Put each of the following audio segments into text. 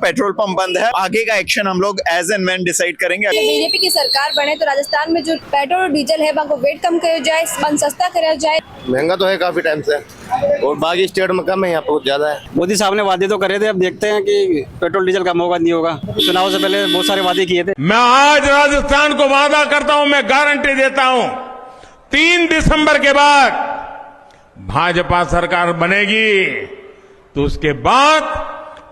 Petrol pump बंद है। आगे का एक्शन हम लोग एज एंड व्हेन डिसाइड करेंगे। बीजेपी की सरकार बने तो राजस्थान में जो पेट्रोल और डीजल है वहाँ को वेट कम किया जाए, सस्ता करा जाए। महंगा तो है काफी टाइम से और बाकी स्टेट में कम है, यहाँ बहुत ज्यादा है। मोदी साहब ने वादे तो करे थे, अब देखते हैं कि पेट्रोल डीजल कम होगा नहीं होगा। चुनाव से पहले बहुत सारे वादे किए थे। मैं आज राजस्थान को वादा करता हूं, मैं गारंटी देता हूं, 3 दिसंबर के बाद भाजपा सरकार बनेगी तो उसके बाद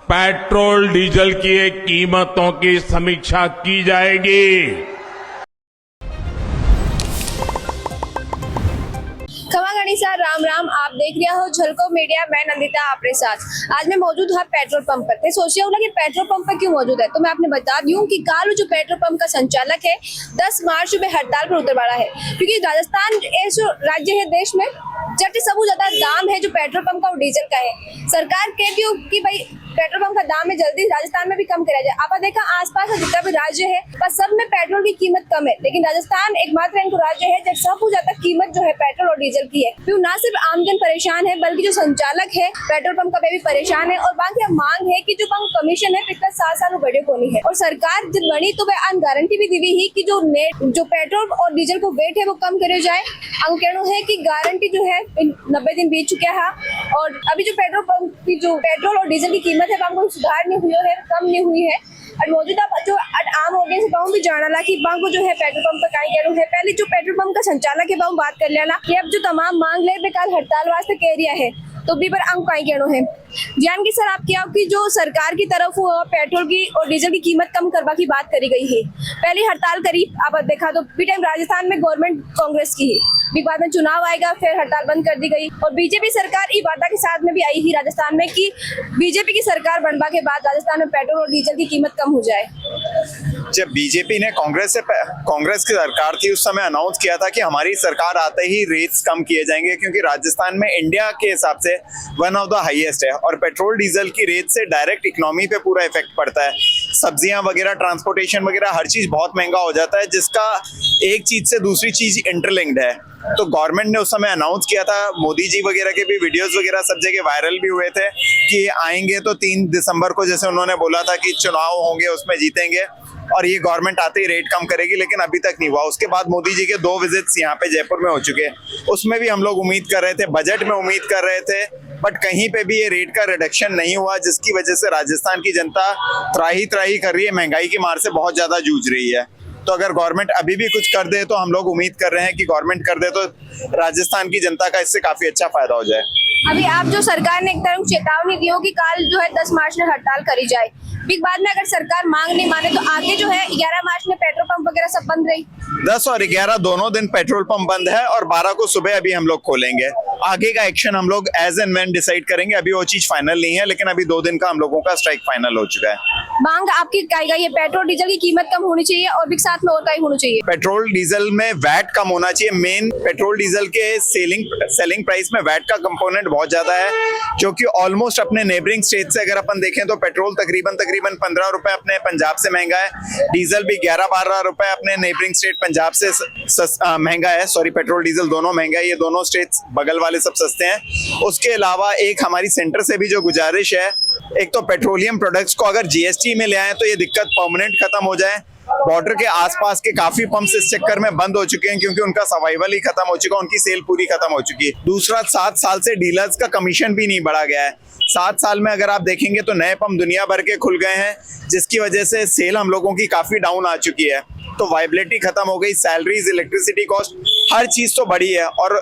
पेट्रोल डीजल की कीमतों की समीक्षा की जाएगी। खमागणी सर राम राम, आप देख रहे हो झलको मीडिया। मैं नंदिता आपके साथ। आज मैं मौजूद हूँ पेट्रोल पंप पर। सोच रहे हो कि पेट्रोल पंप पर क्यों मौजूद है, तो मैं आपने बता दूं कि काल जो पेट्रोल पंप का संचालक है 10 मार्च में हड़ताल पर उतर पड़ा है, क्योंकि राजस्थान ऐसा राज्य है देश में जब सबसे ज्यादा दाम है जो पेट्रोल पंप का और डीजल का है। सरकार कहती है कि भाई पेट्रोल पंप का दाम है जल्दी राजस्थान में भी कम करा जाए। आपने देखा आसपास का जितना भी राज्य है पर सब में पेट्रोल की कीमत कम है, लेकिन राजस्थान एकमात्र एक राज्य है जब सबसे ज्यादा कीमत जो है पेट्रोल और डीजल की है। क्यों ना सिर्फ आमजन परेशान है बल्कि जो संचालक है पेट्रोल पंप का भी परेशान है। और बाकी मांग है कि जो पंप कमीशन है पिछले 7 साल बढ़े को नहीं है, और सरकार जब बनी तो वह गारंटी भी दी हुई है कि जो पेट्रोल और डीजल को वेट है वो कम करे जाए। हम कहना है कि गारंटी जो है 90 दिन बीत चुका है और अभी जो पेट्रोल पंप की जो पेट्रोल और डीजल की कीमत है वहाँ सुधार नहीं हुई है, कम नहीं हुई है। और मौजूदा जो आम ऑडियंस है भी जानला कि को जो है पेट्रोल पंप पर कहीं कह है। पहले जो पेट्रोल पंप का संचालक है वह बात कर लेना कि अब जो तमाम मांग ले बेकार हड़ताल वास्ते कह रिया है तो भी पर अंक कहीं कहना है। जानकी सर आप क्या कि जो सरकार की तरफ पेट्रोल की और डीजल की कीमत कम करवा की बात करी गई है, पहली हड़ताल करी आप देखा तो भी टाइम राजस्थान में गवर्नमेंट कांग्रेस की है, भी बाद में चुनाव आएगा फिर हड़ताल बंद कर दी गई। और बीजेपी सरकार इस वादा के साथ में भी आई ही राजस्थान में कि बीजेपी की सरकार बनवा के बाद राजस्थान में पेट्रोल और डीजल की कीमत कम हो जाए। जब बीजेपी ने कांग्रेस की सरकार थी उस समय अनाउंस किया था कि हमारी सरकार आते ही रेट्स कम किए जाएंगे, क्योंकि राजस्थान में इंडिया के हिसाब से वन ऑफ द हाईएस्ट है और पेट्रोल डीजल की रेट से डायरेक्ट इकोनॉमी पे पूरा इफेक्ट पड़ता है। सब्जियां वगैरह, ट्रांसपोर्टेशन वगैरह हर चीज बहुत महंगा हो जाता है, जिसका एक चीज से दूसरी चीज इंटरलिंक्ड है। तो गवर्नमेंट ने उस समय अनाउंस किया था, मोदी जी वगैरह के भी वीडियोस वगैरह सब जगह वायरल भी हुए थे कि आएंगे तो 3 दिसंबर को, जैसे उन्होंने बोला था कि चुनाव होंगे उसमें जीतेंगे और ये गवर्नमेंट आते ही रेट कम करेगी, लेकिन अभी तक नहीं हुआ। उसके बाद मोदी जी के 2 विजिट्स यहाँ पे जयपुर में हो चुके हैं, उसमें भी हम लोग उम्मीद कर रहे थे, बजट में उम्मीद कर रहे थे, बट कहीं पे भी ये रेट का रिडक्शन नहीं हुआ, जिसकी वजह से राजस्थान की जनता त्राही कर रही है, महंगाई की मार से बहुत ज्यादा जूझ रही है। तो अगर गवर्नमेंट अभी भी कुछ कर दे तो हम लोग उम्मीद कर रहे हैं कि गवर्नमेंट कर दे तो राजस्थान की जनता का इससे काफी अच्छा फायदा हो जाए। अभी आप जो सरकार ने एक तरह चेतावनी दी हो कि कल जो है 10 मार्च में हड़ताल करी जाए, फिर बाद में अगर सरकार मांग नहीं माने तो आगे जो है 11 मार्च में पेट्रोल पंप वगैरह सब बंद रही। 10 और 11 दोनों दिन पेट्रोल पंप बंद है और 12 को सुबह अभी हम लोग खोलेंगे। आगे का एक्शन हम लोग एज एंड व्हेन डिसाइड करेंगे, अभी वो चीज फाइनल नहीं है, लेकिन अभी 2 दिन का हम लोगों का स्ट्राइक फाइनल हो चुका है। मांग आपकी क्या गई है? पेट्रोल डीजल की कीमत कम होनी चाहिए और भी साथ में और क्या होना चाहिए? पेट्रोल डीजल में वैट कम होना चाहिए। मेन पेट्रोल डीजल के सेलिंग प्राइस में वैट का कंपोनेंट बहुत ज्यादा है, क्योंकि ऑलमोस्ट अपने नेबरिंग स्टेट से अगर अपन देखें तो पेट्रोल तकरीबन 15 रुपए अपने पंजाब से महंगा है, डीजल भी 11-12 रुपए अपने नेबरिंग स्टेट पंजाब से महंगा है। सॉरी, पेट्रोल डीजल दोनों महंगा है, ये दोनों स्टेट्स बगल वाले सब सस्ते हैं। उसके अलावा एक हमारी सेंटर से भी जो गुजारिश है, एक तो पेट्रोलियम प्रोडक्ट्स को अगर जीएसटी में ले आए तो ये दिक्कत परमानेंट खत्म हो जाए। बॉर्डर के आसपास के काफी पंप्स इस चक्कर में बंद हो चुके हैं क्योंकि उनका सर्वाइवल ही खत्म हो चुका है, उनकी सेल पूरी खत्म हो चुकी है। दूसरा, 7 साल से डीलर्स का कमीशन भी नहीं बढ़ा गया है। 7 साल में अगर आप देखेंगे तो नए पंप दुनिया भर के खुल गए हैं, जिसकी वजह से सेल हम लोगों की काफी डाउन आ चुकी है। तो वाइबिलिटी खत्म हो गई, सैलरीज, इलेक्ट्रिसिटी कॉस्ट, हर चीज तो बढ़ी है और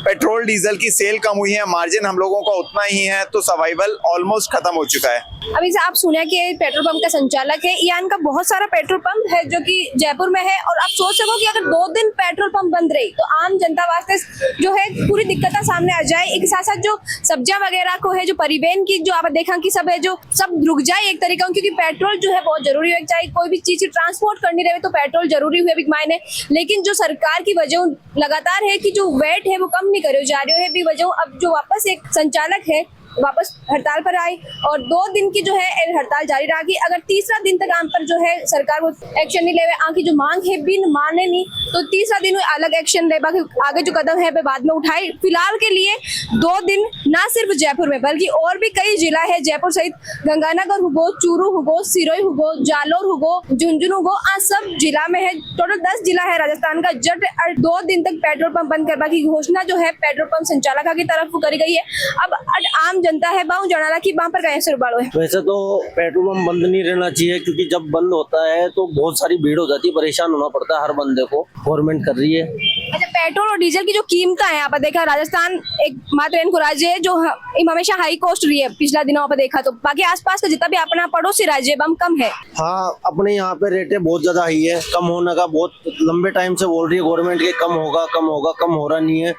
पेट्रोल डीजल की सेल कम हुई है, मार्जिन हम लोगों का उतना ही है, तो सर्वाइवल ऑलमोस्ट खत्म हो चुका है। अभी से आप सुना कि पेट्रोल पंप का संचालक है, यान का बहुत सारा पेट्रोल पंप है जो कि जयपुर में है, और आप सोच सको कि अगर 2 दिन पेट्रोल पंप बंद रही तो आम जनता वास्ते जो है पूरी दिक्कत सामने आ जाए। एक साथ साथ जो सब्जियां वगैरह को है, जो परिवहन की जो आप देखा कि सब है जो सब रुक जाए एक तरीका, क्योंकि पेट्रोल जो है बहुत जरूरी है, चाहे कोई भी चीज ट्रांसपोर्ट करनी रहे तो पेट्रोल जरूरी हुए बिग मायने। लेकिन जो सरकार की वजह लगातार है कि जो वेट है वो कम नहीं करे जा रहे है भी वजह। अब जो वापस एक संचालक है वापस हड़ताल पर आई और 2 दिन की जो है हड़ताल जारी रही। अगर तीसरा दिन तक आम पर जो है सरकार वो एक्शन नहीं ले आम की जो मांग है बिन माने नहीं तो तीसरा दिन अलग एक्शन ले, बाकी आगे जो कदम है वे बाद में उठाए। फिलहाल के लिए 2 दिन ना सिर्फ जयपुर में बल्कि और भी कई जिला है, जयपुर सहित गंगानगर हुगो, चूरू हुगो, सिरोही हुगो, जालोर हुगो, झुंझुनू हुगो, सब जिला में है। टोटल 10 जिला है राजस्थान का। जट 2 दिन तक पेट्रोल पंप बंद करने की घोषणा जो है पेट्रोल पंप संचालक की तरफ करी गई है। अब आम जनता है बाहू जनाला की वहाँ पर गए सुरबाड़ो है। वैसे तो पेट्रोल पंप बंद नहीं रहना चाहिए, क्योंकि जब बंद होता है तो बहुत सारी भीड़ हो जाती है, परेशान होना पड़ता है हर बंदे को। गवर्नमेंट कर रही है। अच्छा, पेट्रोल और डीजल की जो कीमतें हैं, आप देखा राजस्थान एक मात्र इनको राज्य है जो हमेशा हाई कॉस्ट रही है पिछला दिनों पर देखा, तो बाकी आसपास का जितना भी अपना पड़ोसी राज्य बम कम है। हाँ, अपने यहाँ पे रेटें बहुत ज्यादा हाई है। कम होने का बहुत लंबे टाइम से बोल रही है गवर्नमेंट के कम होगा कम होगा, कम हो रहा नहीं है।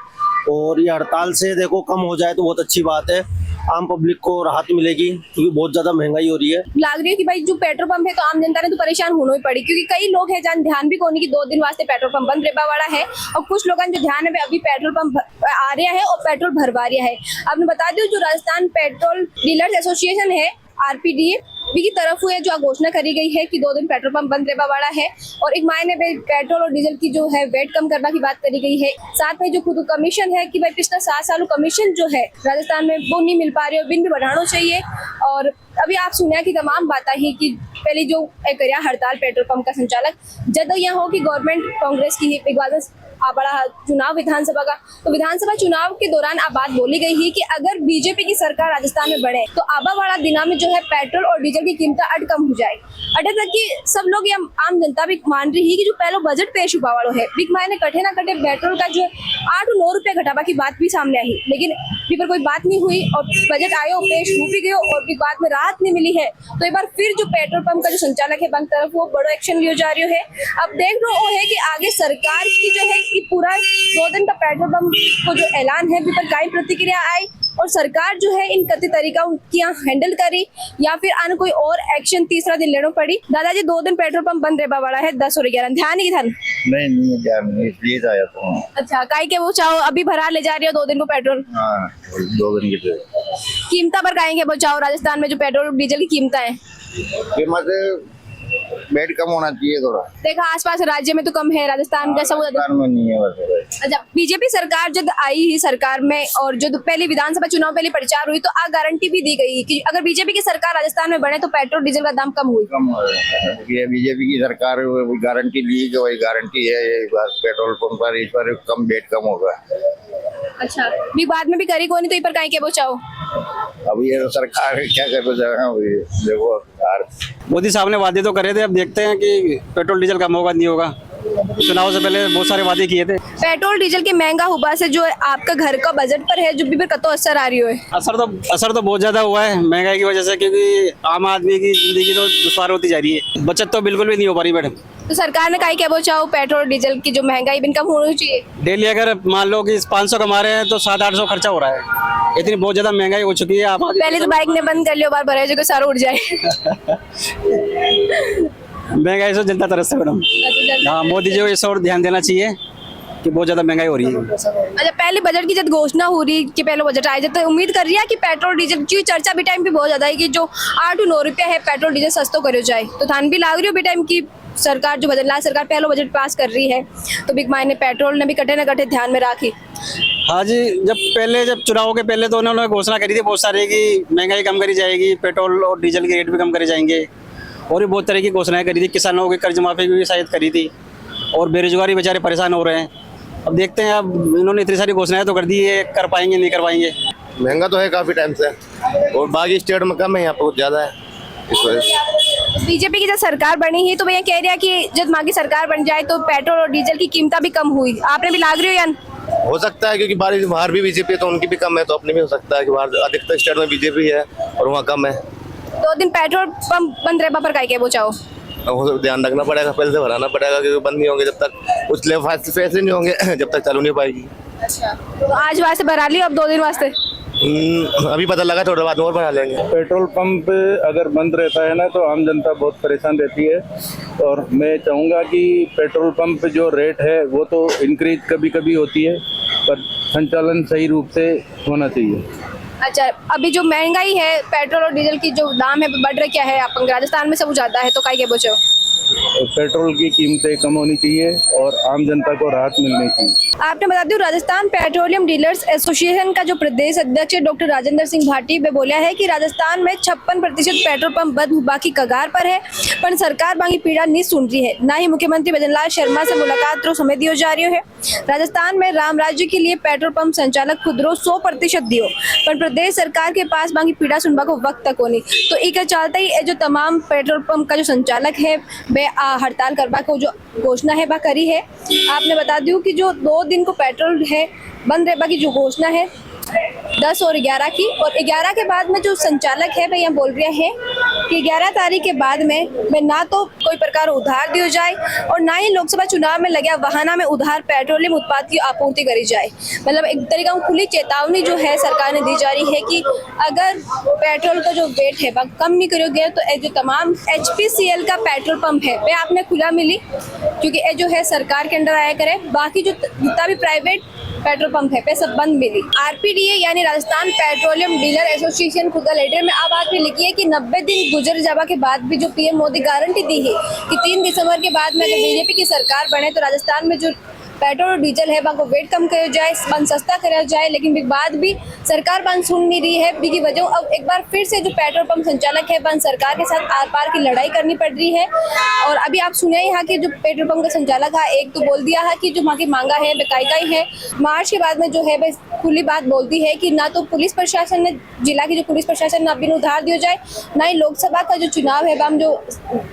और ये हड़ताल से देखो कम हो जाए तो बहुत अच्छी बात है, आम पब्लिक को राहत मिलेगी, क्योंकि बहुत ज्यादा महंगाई हो रही है। लग रही है कि भाई जो पेट्रोल पंप है तो आम जनता ने तो परेशान होना ही पड़ी, क्योंकि कई लोग हैं जहाँ ध्यान भी कोनी की 2 दिन वास्ते पेट्रोल पंप बंद रेबा वाला है और कुछ लोग जो ध्यान है अभी पेट्रोल पंप आ रहा है और पेट्रोल भरवा रहा है। आपने बता दूं जो राजस्थान पेट्रोल डीलर्स एसोसिएशन है RPDA की तरफ हुई है जो घोषणा करी गई है कि 2 दिन पेट्रोल पंप बंद रहने वाला है और एक महीने में पेट्रोल और डीजल की जो है वेट कम करने की बात करी गई है। साथ में जो खुद कमीशन है कि भाई पिछला 7 सालों कमीशन जो है राजस्थान में वो नहीं मिल पा रही है, बिन भी बढ़ाना चाहिए। और अभी आप सुनिया की तमाम बातें ही कि पहले जो करिया हड़ताल पेट्रोल पंप का संचालक जब यहाँ हो कि गवर्नमेंट कांग्रेस की एक बात बड़ा चुनाव विधानसभा का, तो विधानसभा चुनाव के दौरान अब बात बोली गई है कि अगर बीजेपी की सरकार राजस्थान में बढ़े तो आबा वाला दिना में जो है पेट्रोल और डीजल की कीमत अट कम हो जाए। अटक तक की सब लोग या आम जनता भी मान रही है कि जो पहले बजट पेश हुआ वालों है बिक मायने कटे ना कटे पेट्रोल का जो 8-9 रुपए घटावा की बात भी सामने आई, लेकिन अभी पर कोई बात नहीं हुई और बजट आयो पेश हो भी गयो और भी बात में राहत नहीं मिली है। तो एक बार फिर जो पेट्रोल पंप का जो संचालक है बैंक तरफ वो बड़ा एक्शन लिया जा रही है। अब देख लो वो है कि आगे सरकार की जो है कि पूरा 2 दिन का पेट्रोल पंप को जो ऐलान है अभी पर काय प्रतिक्रिया आई और सरकार जो है इन कति तरीका की हैंडल करी या फिर अन्य कोई और एक्शन तीसरा दिन लेना पड़ी। दादाजी 2 दिन पेट्रोल पंप बंद रहने वाला है 10 और 11 ध्यान ही धन नहीं ध्यान इसलिए आया था। अच्छा, काय के वो चाहो अभी भरा ले जा रही हो 2 दिन को पेट्रोल? हाँ, 2 दिन की कीमता पर काय के बचाओ राजस्थान में जो पेट्रोल और डीजल की कीमत है कीमत वेट कम होना चाहिए थोड़ा। देखा आसपास राज्य में तो कम है, राजस्थान का सब में नहीं है बस। अच्छा, बीजेपी सरकार जब आई ही सरकार में और जो पहली विधानसभा चुनाव पहले प्रचार हुई तो आ गारंटी भी दी गई कि अगर बीजेपी की सरकार राजस्थान में बने तो पेट्रोल डीजल का दाम कम हुई। कम हो रहा है। ये बीजेपी की सरकार गारंटी ली जो वही गारंटी है, ये पेट्रोल पंप पर इस पर कम वेट कम होगा। अच्छा, भी बाद में भी करी कोई नहीं तो इस पर काहे के बचाओ? अब ये सरकार क्या कर देखो मोदी साहब ने वादे तो करे थे, अब देखते हैं कि पेट्रोल डीजल कम होगा नहीं होगा। चुनाव से पहले बहुत सारे वादे किए थे। पेट्रोल डीजल के महंगा हुआ से जो आपका घर का बजट पर है जो भी पर कतो असर आ रही है? असर तो बहुत ज्यादा हुआ है महंगाई की वजह से, क्योंकि आम आदमी की जिंदगी तो दुश्वार होती जा रही है, बचत तो बिल्कुल भी नहीं हो पा रही मैडम। तो सरकार ने कहा क्या चाहो पेट्रोल डीजल की जो महंगाई बिन कम होनी चाहिए? डेली अगर मान लो कि 500 कमा रहे हैं तो 700-800 खर्चा हो रहा है, इतनी बहुत ज्यादा महंगाई हो चुकी है। आप पहले तो बाइक ने बंद कर लियो बार भरे जो सारा उड़ जाए। महंगाई से जनता तरस से मैडम। हाँ, मोदी जी को इस और ध्यान देना चाहिए कि बहुत ज्यादा महंगाई हो रही है। अच्छा, पहले बजट की जब घोषणा हो रही कि पहले बजट आए तो उम्मीद कर रही है कि पेट्रोल डीजल की चर्चा भी टाइम पे बहुत ज्यादा है कि जो 8-9 रुपया है पेट्रोल डीजल सस्तो करो जाए, तो थान भी लाग रही हो टाइम की सरकार जो बदला सरकार पहले बजट पास कर रही है तो बिग मायने पेट्रोल ने भी कटे न कटे ध्यान में राखी। हाँ जी, जब चुनाव के पहले तो उन्होंने घोषणा करी थी बहुत सारे की महंगाई कम करी जाएगी, पेट्रोल और डीजल के रेट भी कम करे जाएंगे और भी बहुत तरह की घोषणाएं करी थी। किसानों की कर्ज माफी भी शायद करी थी और बेरोजगारी बेचारे परेशान हो रहे हैं। अब देखते हैं, अब इन्होंने इतनी सारी घोषणाएं तो कर दी है, कर पाएंगे नहीं कर पाएंगे। महंगा तो है काफी टाइम से और बाकी स्टेट में कम है, यहाँ पे बहुत ज्यादा है इस वजह से। बीजेपी की जब सरकार बनी है तो भैया कह रहा है कि जब माँ की सरकार बन जाए तो पेट्रोल और डीजल की कीमत भी कम हुई, आपने भी लाग रही हो या? हो सकता है क्योंकि बाहर भी बीजेपी है तो उनकी भी कम है, तो अपनी भी हो सकता है कि बाहर अधिकतर स्टेट में बीजेपी है और वहाँ कम है। 2 दिन पेट्रोल पंप बंद रहे पर काय के वो चाहो? ध्यान रखना पड़ेगा, पहले से भराना पड़ेगा क्योंकि बंद नहीं होंगे जब तक कुछ पैसे नहीं होंगे जब तक चालू नहीं पाएगी। अच्छा, तो आज वास्ते भरा ली, अब 2 दिन वास्ते अभी पता लगा, थोड़ा बाद और बढ़ा लेंगे। पेट्रोल पंप अगर बंद रहता है ना तो आम जनता बहुत परेशान रहती है और मैं चाहूँगा कि पेट्रोल पंप जो रेट है वो तो इंक्रीज कभी कभी होती है पर संचालन सही रूप से होना चाहिए। अच्छा, अभी जो महंगाई है पेट्रोल और डीजल की जो दाम है बढ़ रही क्या है अपन राजस्थान में सब ज्यादा है तो काई के बोचो पेट्रोल की कीमतें कम होनी चाहिए और आम जनता को राहत मिलनी चाहिए। आपने बता दूं राजस्थान पेट्रोलियम डीलर्स एसोसिएशन का जो प्रदेश अध्यक्ष डॉक्टर राजेंद्र सिंह भाटी वे बोला है कि राजस्थान में 56% पेट्रोल पंप बंद बाकी कगार पर है पर सरकार बाकी पीड़ा नहीं सुन रही है। ना ही मुख्यमंत्री भजनलाल शर्मा से मुलाकात रो समय दियो जा रही है। राजस्थान में राम राज्य के लिए पेट्रोल पंप संचालक खुदरो 100% दियो पर प्रदेश सरकार के पास बाकी पीड़ा सुनवा को वक्त तक होनी तो इके चलते ही जो तमाम पेट्रोल पंप का जो संचालक है वे हड़ताल करवा को जो घोषणा है वह करी है। आपने बता दूं कि जो 2 दिन को पेट्रोल है बंद रहने की जो घोषणा है 10 और 11 की और 11 के बाद में जो संचालक है वे यहाँ बोल रहे हैं कि 11 तारीख के बाद में ना तो कोई प्रकार उधार दियो जाए और ना ही लोकसभा चुनाव में लगे वाहना में उधार पेट्रोलियम उत्पाद की आपूर्ति करी जाए। मतलब एक तरीका खुली चेतावनी जो है सरकार ने दी जा रही है कि अगर पेट्रोल का जो वेट है वह कम नहीं करो गया तो जो तमाम HPCL का पेट्रोल पंप है वे आपने खुला मिली क्योंकि ये जो है सरकार के अंडर आया करे। बाकी जो जितना भी प्राइवेट पेट्रोल पंप है पे सब बंद मिली। RPDA यानी राजस्थान पेट्रोलियम डीलर एसोसिएशन खुद का लेटर में अब आके लिखी है कि 90 दिन गुजर जावा के बाद भी जो PM मोदी गारंटी दी है कि 3 दिसंबर के बाद में अगर BJP की सरकार बने तो राजस्थान में जो पेट्रोल और डीजल है वहाँ को वेट कम किया जाए बंद सस्ता करा जाए लेकिन बाद भी सरकार बंद सुन नहीं रही है की वजह अब एक बार फिर से जो पेट्रोल पंप संचालक है बंद सरकार के साथ आर पार की लड़ाई करनी पड़ रही है। और अभी आप सुने यहाँ के जो पेट्रोल पंप का संचालक है एक तो बोल दिया है कि जो वहाँ की मांगा है बेकायदाई है। मार्च के बाद में जो है खुली बात बोलती है कि ना तो पुलिस प्रशासन ने जिला की जो पुलिस प्रशासन ने अभी उधार दिया जाए ना ही लोकसभा का जो चुनाव है बम जो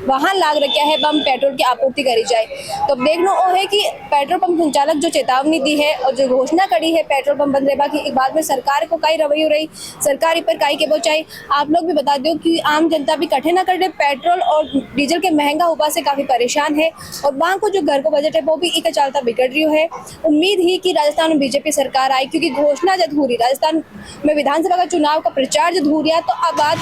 वहाँ लाग रखा है बम पेट्रोल की आपूर्ति करी जाए। तो देखना वो है कि पेट्रोल पंप संचालक जो चेतावनी दी है और जो घोषणा करी है पेट्रोल पंप बंद रहने की बाद में सरकार को कई रवैया रही सरकार पर काई के बचाई। आप लोग भी बता दो कि आम जनता भी कठे ना कटे पेट्रोल और डीजल के महंगा होने से काफी परेशान है और वहाँ को जो घर को बजट है वो भी एक चालता बिगड़ रही है। उम्मीद ही कि राजस्थान में BJP सरकार आई क्योंकि घोषणा जब हुई राजस्थान में विधानसभा का चुनाव का प्रचार जब हो रहा तो अब बात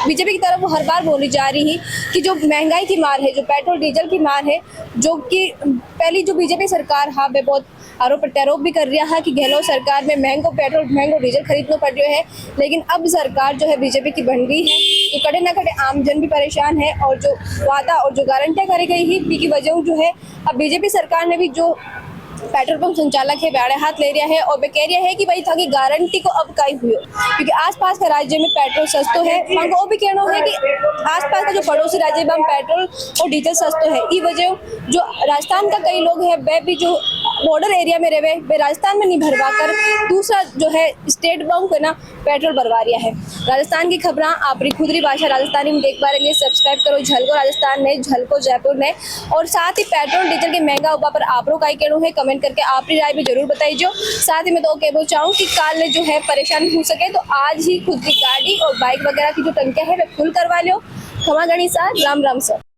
BJP की तरफ हर बार बोली जा रही है कि जो महंगाई की मार है जो पेट्रोल डीजल की मार है जो कि पहली जो BJP सरकार हाँ वे बहुत आरोप प्रत्यारोप भी कर रहा है कि गहलोत सरकार में महंगो पेट्रोल महंगो डीजल खरीदना पड़ रहा है लेकिन अब सरकार जो है BJP की बन गई है तो कड़े ना कड़े आम जन भी परेशान है और जो वादा और जो गारंटियां करी गई ही की वजह जो है अब BJP सरकार ने भी जो पेट्रोल पंप संचालक है बेड़े हाथ ले रहा है और वे कह रहा है कि भाई था कि गारंटी को अब काई हुई क्योंकि आसपास का राज्य में पेट्रोल सस्तो है वो भी कहना है कि आसपास का जो पड़ोसी राज्य में पेट्रोल और डीजल सस्तो है। ये वजह जो राजस्थान का कई लोग हैं वे भी जो बॉर्डर एरिया में रहे वे राजस्थान में नहीं भरवा कर दूसरा जो है स्टेट बैंक है ना पेट्रोल भरवा रहा है। राजस्थान की खबर आपकी खुदरी भाषा राजस्थानी में देख पा रहे सब्सक्राइब करो झलको राजस्थान ने झलको जयपुर ने और साथ ही पेट्रोल डीजल के महंगा हुआ पर आप लोग का कहना है कमेंट करके आपकी राय भी जरूर बताइए। साथ ही मैं तो कहना चाहूँ कि काल जो है परेशानी हो सके तो आज ही खुद की गाड़ी और बाइक वगैरह की जो टंकियां है वे फुल करवा लो। क्षमा गणी सर राम राम सर।